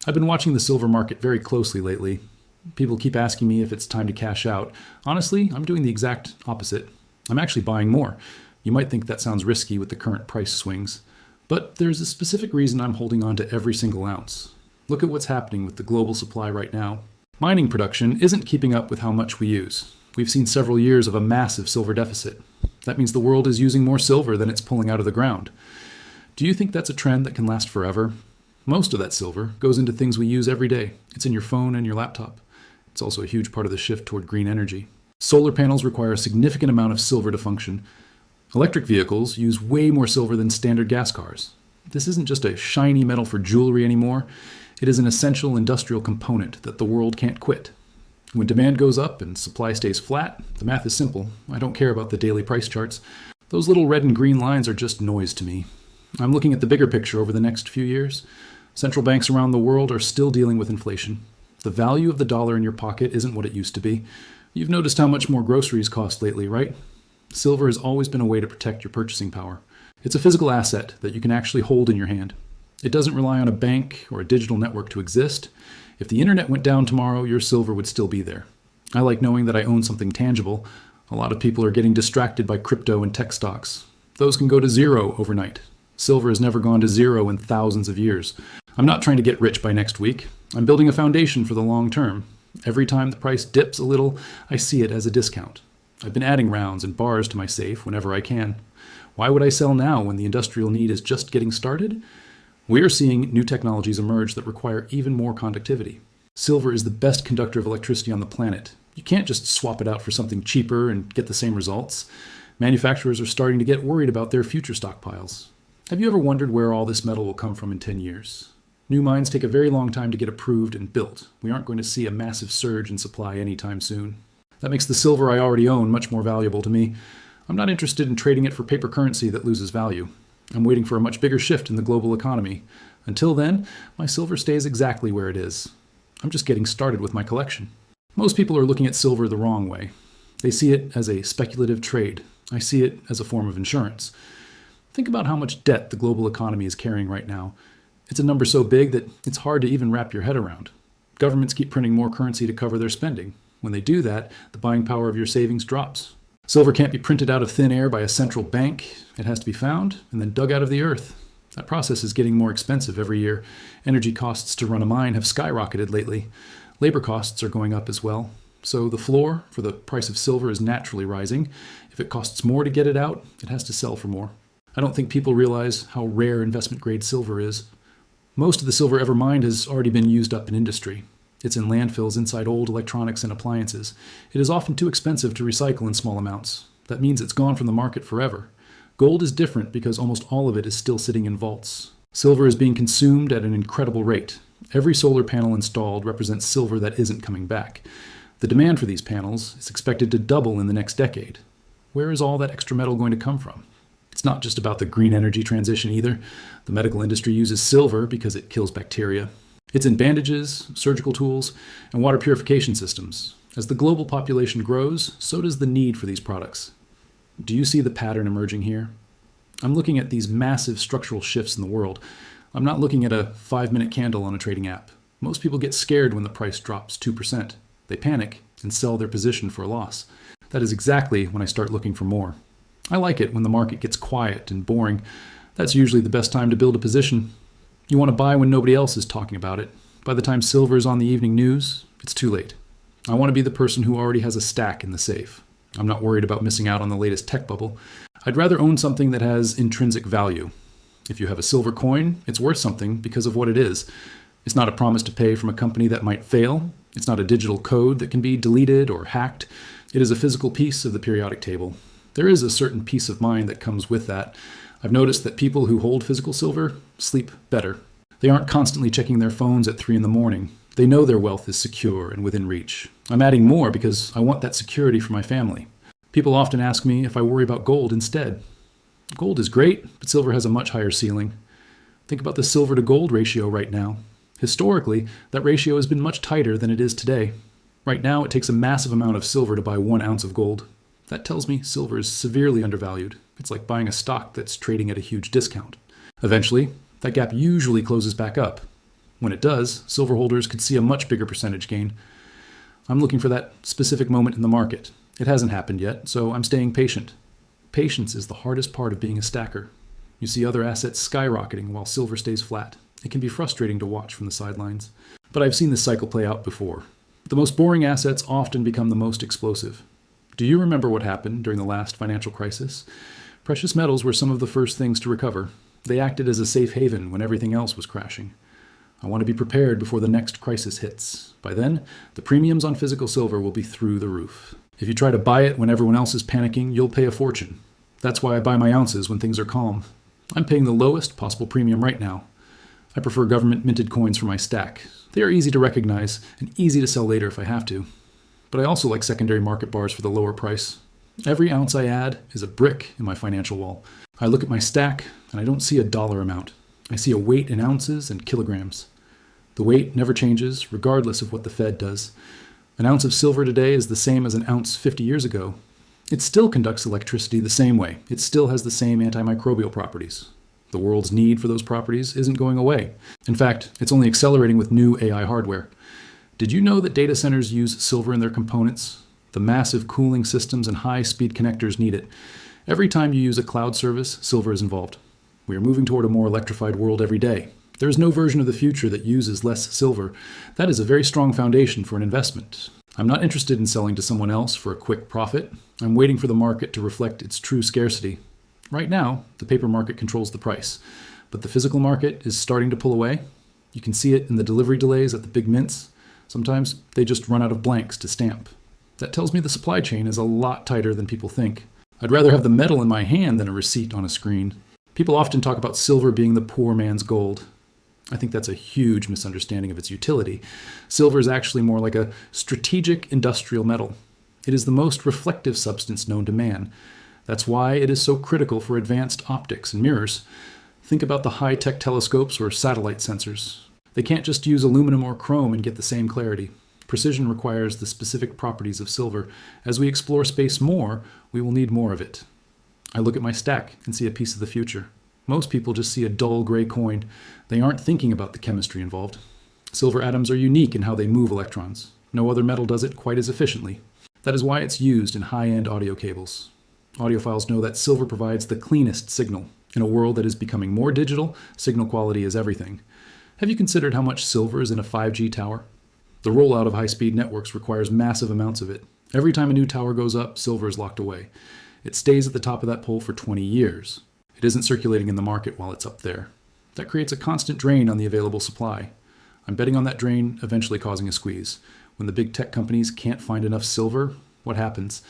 I've been watching the silver market very closely lately. People keep asking me if it's time to cash out. Honestly, I'm doing the exact opposite. I'm actually buying more. You might think that sounds risky with the current price swings, but there's a specific reason I'm holding on to every single ounce. Look at what's happening with the global supply right now. Mining production isn't keeping up with how much we use. We've seen several years of a massive silver deficit. That means the world is using more silver than it's pulling out of the ground. Do you think that's a trend that can last forever? Most of that silver goes into things we use every day. It's in your phone and your laptop. It's also a huge part of the shift toward green energy. Solar panels require a significant amount of silver to function. Electric vehicles use way more silver than standard gas cars. This isn't just a shiny metal for jewelry anymore. It is an essential industrial component that the world can't quit. When demand goes up and supply stays flat, the math is simple. I don't care about the daily price charts. Those little red and green lines are just noise to me. I'm looking at the bigger picture over the next few years. Central banks around the world are still dealing with inflation. The value of the dollar in your pocket isn't what it used to be. You've noticed how much more groceries cost lately, right? Silver has always been a way to protect your purchasing power. It's a physical asset that you can actually hold in your hand. It doesn't rely on a bank or a digital network to exist. If the internet went down tomorrow, your silver would still be there. I like knowing that I own something tangible. A lot of people are getting distracted by crypto and tech stocks. Those can go to zero overnight. Silver has never gone to zero in thousands of years. I'm not trying to get rich by next week. I'm building a foundation for the long term. Every time the price dips a little, I see it as a discount. I've been adding rounds and bars to my safe whenever I can. Why would I sell now when the industrial need is just getting started? We are seeing new technologies emerge that require even more conductivity. Silver is the best conductor of electricity on the planet. You can't just swap it out for something cheaper and get the same results. Manufacturers are starting to get worried about their future stockpiles. Have you ever wondered where all this metal will come from in 10 years? New mines take a very long time to get approved and built. We aren't going to see a massive surge in supply anytime soon. That makes the silver I already own much more valuable to me. I'm not interested in trading it for paper currency that loses value. I'm waiting for a much bigger shift in the global economy. Until then, my silver stays exactly where it is. I'm just getting started with my collection. Most people are looking at silver the wrong way. They see it as a speculative trade. I see it as a form of insurance. Think about how much debt the global economy is carrying right now. It's a number so big that it's hard to even wrap your head around. Governments keep printing more currency to cover their spending. When they do that, the buying power of your savings drops. Silver can't be printed out of thin air by a central bank. It has to be found and then dug out of the earth. That process is getting more expensive every year. Energy costs to run a mine have skyrocketed lately. Labor costs are going up as well. So the floor for the price of silver is naturally rising. If it costs more to get it out, it has to sell for more. I don't think people realize how rare investment-grade silver is. Most of the silver ever mined has already been used up in industry. It's in landfills inside old electronics and appliances. It is often too expensive to recycle in small amounts. That means it's gone from the market forever. Gold is different because almost all of it is still sitting in vaults. Silver is being consumed at an incredible rate. Every solar panel installed represents silver that isn't coming back. The demand for these panels is expected to double in the next decade. Where is all that extra metal going to come from? It's not just about the green energy transition either. The medical industry uses silver because it kills bacteria. It's in bandages, surgical tools, and water purification systems. As the global population grows, so does the need for these products. Do you see the pattern emerging here? I'm looking at these massive structural shifts in the world. I'm not looking at a 5-minute candle on a trading app. Most people get scared when the price drops 2%. They panic and sell their position for a loss. That is exactly when I start looking for more. I like it when the market gets quiet and boring. That's usually the best time to build a position. You want to buy when nobody else is talking about it. By the time silver is on the evening news, it's too late. I want to be the person who already has a stack in the safe. I'm not worried about missing out on the latest tech bubble. I'd rather own something that has intrinsic value. If you have a silver coin, it's worth something because of what it is. It's not a promise to pay from a company that might fail. It's not a digital code that can be deleted or hacked. It is a physical piece of the periodic table. There is a certain peace of mind that comes with that. I've noticed that people who hold physical silver sleep better. They aren't constantly checking their phones at 3 a.m. They know their wealth is secure and within reach. I'm adding more because I want that security for my family. People often ask me if I worry about gold instead. Gold is great, but silver has a much higher ceiling. Think about the silver to gold ratio right now. Historically, that ratio has been much tighter than it is today. Right now, it takes a massive amount of silver to buy 1 ounce of gold. That tells me silver is severely undervalued. It's like buying a stock that's trading at a huge discount. Eventually, that gap usually closes back up. When it does, silver holders could see a much bigger percentage gain. I'm looking for that specific moment in the market. It hasn't happened yet, so I'm staying patient. Patience is the hardest part of being a stacker. You see other assets skyrocketing while silver stays flat. It can be frustrating to watch from the sidelines. But I've seen this cycle play out before. The most boring assets often become the most explosive. Do you remember what happened during the last financial crisis? Precious metals were some of the first things to recover. They acted as a safe haven when everything else was crashing. I want to be prepared before the next crisis hits. By then, the premiums on physical silver will be through the roof. If you try to buy it when everyone else is panicking, you'll pay a fortune. That's why I buy my ounces when things are calm. I'm paying the lowest possible premium right now. I prefer government-minted coins for my stack. They are easy to recognize and easy to sell later if I have to. But I also like secondary market bars for the lower price. Every ounce I add is a brick in my financial wall. I look at my stack and I don't see a dollar amount. I see a weight in ounces and kilograms. The weight never changes, regardless of what the Fed does. An ounce of silver today is the same as an ounce 50 years ago. It still conducts electricity the same way. It still has the same antimicrobial properties. The world's need for those properties isn't going away. In fact, it's only accelerating with new AI hardware. Did you know that data centers use silver in their components? The massive cooling systems and high-speed connectors need it. Every time you use a cloud service, silver is involved. We are moving toward a more electrified world every day. There is no version of the future that uses less silver. That is a very strong foundation for an investment. I'm not interested in selling to someone else for a quick profit. I'm waiting for the market to reflect its true scarcity. Right now, the paper market controls the price, but the physical market is starting to pull away. You can see it in the delivery delays at the big mints. Sometimes they just run out of blanks to stamp. That tells me the supply chain is a lot tighter than people think. I'd rather have the metal in my hand than a receipt on a screen. People often talk about silver being the poor man's gold. I think that's a huge misunderstanding of its utility. Silver is actually more like a strategic industrial metal. It is the most reflective substance known to man. That's why it is so critical for advanced optics and mirrors. Think about the high-tech telescopes or satellite sensors. They can't just use aluminum or chrome and get the same clarity. Precision requires the specific properties of silver. As we explore space more, we will need more of it. I look at my stack and see a piece of the future. Most people just see a dull gray coin. They aren't thinking about the chemistry involved. Silver atoms are unique in how they move electrons. No other metal does it quite as efficiently. That is why it's used in high-end audio cables. Audiophiles know that silver provides the cleanest signal. In a world that is becoming more digital, signal quality is everything. Have you considered how much silver is in a 5G tower? The rollout of high-speed networks requires massive amounts of it. Every time a new tower goes up, silver is locked away. It stays at the top of that pole for 20 years. It isn't circulating in the market while it's up there. That creates a constant drain on the available supply. I'm betting on that drain eventually causing a squeeze. When the big tech companies can't find enough silver, what happens?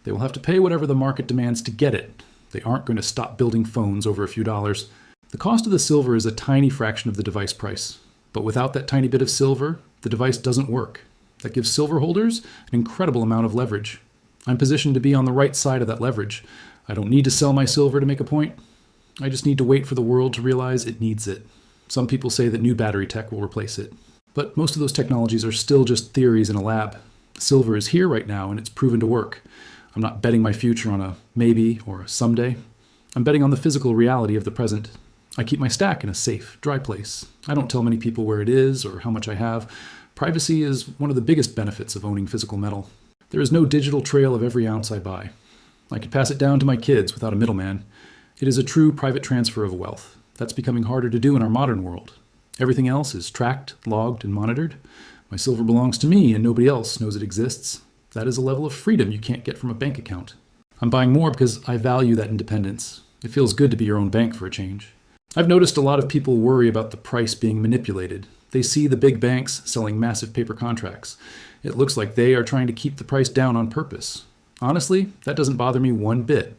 They will have to pay whatever the market demands to get it. They aren't going to stop building phones over a few dollars. The cost of the silver is a tiny fraction of the device price. But without that tiny bit of silver, the device doesn't work. That gives silver holders an incredible amount of leverage. I'm positioned to be on the right side of that leverage. I don't need to sell my silver to make a point. I just need to wait for the world to realize it needs it. Some people say that new battery tech will replace it. But most of those technologies are still just theories in a lab. Silver is here right now and it's proven to work. I'm not betting my future on a maybe or a someday. I'm betting on the physical reality of the present. I keep my stack in a safe, dry place. I don't tell many people where it is or how much I have. Privacy is one of the biggest benefits of owning physical metal. There is no digital trail of every ounce I buy. I can pass it down to my kids without a middleman. It is a true private transfer of wealth. That's becoming harder to do in our modern world. Everything else is tracked, logged, and monitored. My silver belongs to me and nobody else knows it exists. That is a level of freedom you can't get from a bank account. I'm buying more because I value that independence. It feels good to be your own bank for a change. I've noticed a lot of people worry about the price being manipulated. They see the big banks selling massive paper contracts. It looks like they are trying to keep the price down on purpose. Honestly, that doesn't bother me one bit.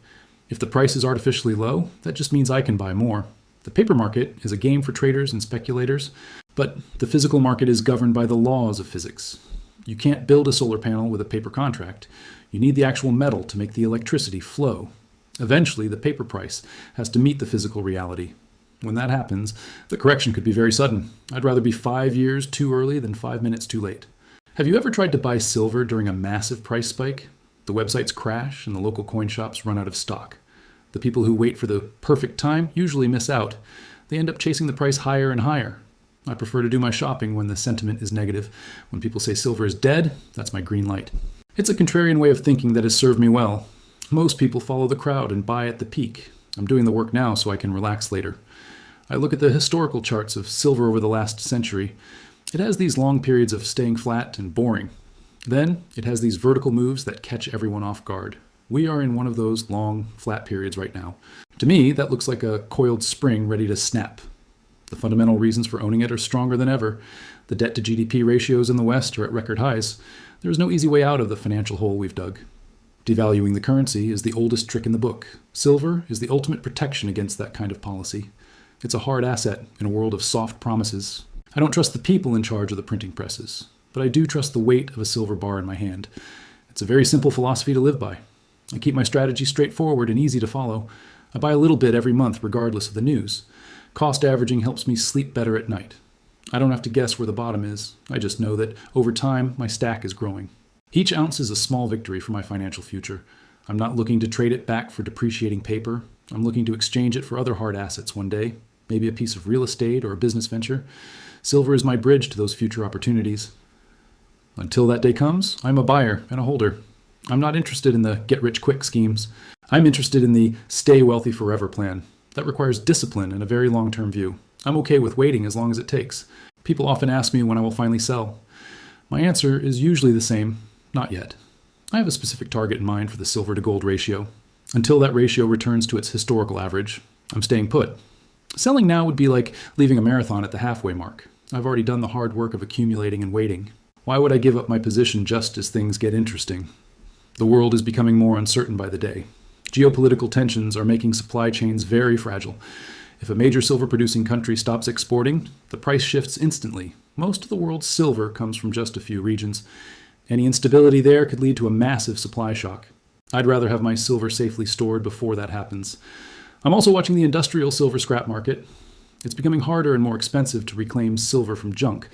If the price is artificially low, that just means I can buy more. The paper market is a game for traders and speculators, but the physical market is governed by the laws of physics. You can't build a solar panel with a paper contract. You need the actual metal to make the electricity flow. Eventually, the paper price has to meet the physical reality. When that happens, the correction could be very sudden. I'd rather be 5 years too early than 5 minutes too late. Have you ever tried to buy silver during a massive price spike? The websites crash and the local coin shops run out of stock. The people who wait for the perfect time usually miss out. They end up chasing the price higher and higher. I prefer to do my shopping when the sentiment is negative. When people say silver is dead, that's my green light. It's a contrarian way of thinking that has served me well. Most people follow the crowd and buy at the peak. I'm doing the work now so I can relax later. I look at the historical charts of silver over the last century. It has these long periods of staying flat and boring. Then it has these vertical moves that catch everyone off guard. We are in one of those long, flat periods right now. To me, that looks like a coiled spring ready to snap. The fundamental reasons for owning it are stronger than ever. The debt to GDP ratios in the West are at record highs. There is no easy way out of the financial hole we've dug. Devaluing the currency is the oldest trick in the book. Silver is the ultimate protection against that kind of policy. It's a hard asset in a world of soft promises. I don't trust the people in charge of the printing presses, but I do trust the weight of a silver bar in my hand. It's a very simple philosophy to live by. I keep my strategy straightforward and easy to follow. I buy a little bit every month regardless of the news. Cost averaging helps me sleep better at night. I don't have to guess where the bottom is. I just know that over time, my stack is growing. Each ounce is a small victory for my financial future. I'm not looking to trade it back for depreciating paper. I'm looking to exchange it for other hard assets one day, maybe a piece of real estate or a business venture. Silver is my bridge to those future opportunities. Until that day comes, I'm a buyer and a holder. I'm not interested in the get-rich-quick schemes. I'm interested in the stay wealthy forever plan. That requires discipline and a very long-term view. I'm okay with waiting as long as it takes. People often ask me when I will finally sell. My answer is usually the same: not yet. I have a specific target in mind for the silver to gold ratio. Until that ratio returns to its historical average, I'm staying put. Selling now would be like leaving a marathon at the halfway mark. I've already done the hard work of accumulating and waiting. Why would I give up my position just as things get interesting? The world is becoming more uncertain by the day. Geopolitical tensions are making supply chains very fragile. If a major silver-producing country stops exporting, the price shifts instantly. Most of the world's silver comes from just a few regions. Any instability there could lead to a massive supply shock. I'd rather have my silver safely stored before that happens. I'm also watching the industrial silver scrap market. It's becoming harder and more expensive to reclaim silver from junk.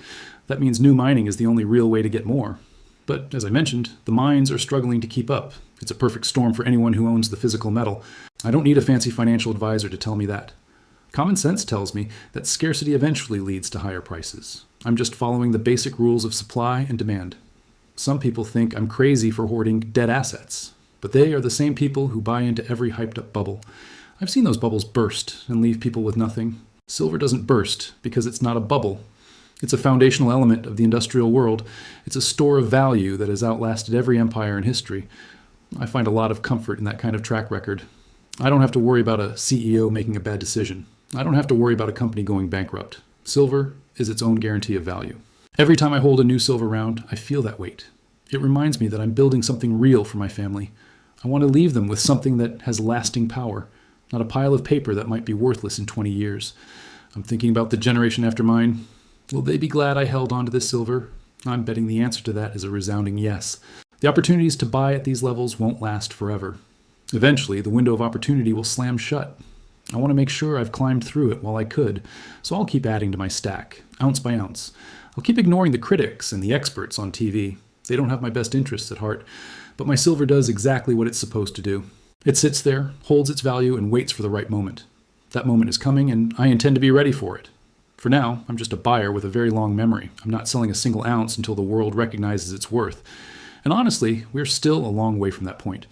That means new mining is the only real way to get more. But as I mentioned, the mines are struggling to keep up. It's a perfect storm for anyone who owns the physical metal. I don't need a fancy financial advisor to tell me that. Common sense tells me that scarcity eventually leads to higher prices. I'm just following the basic rules of supply and demand. Some people think I'm crazy for hoarding dead assets, but they are the same people who buy into every hyped-up bubble. I've seen those bubbles burst and leave people with nothing. Silver doesn't burst because it's not a bubble. It's a foundational element of the industrial world. It's a store of value that has outlasted every empire in history. I find a lot of comfort in that kind of track record. I don't have to worry about a CEO making a bad decision. I don't have to worry about a company going bankrupt. Silver is its own guarantee of value. Every time I hold a new silver round, I feel that weight. It reminds me that I'm building something real for my family. I want to leave them with something that has lasting power, not a pile of paper that might be worthless in 20 years. I'm thinking about the generation after mine. Will they be glad I held on to this silver? I'm betting the answer to that is a resounding yes. The opportunities to buy at these levels won't last forever. Eventually, the window of opportunity will slam shut. I want to make sure I've climbed through it while I could, so I'll keep adding to my stack, ounce by ounce. I'll keep ignoring the critics and the experts on TV. They don't have my best interests at heart, but my silver does exactly what it's supposed to do. It sits there, holds its value, and waits for the right moment. That moment is coming, and I intend to be ready for it. For now, I'm just a buyer with a very long memory. I'm not selling a single ounce until the world recognizes its worth. And honestly, we're still a long way from that point.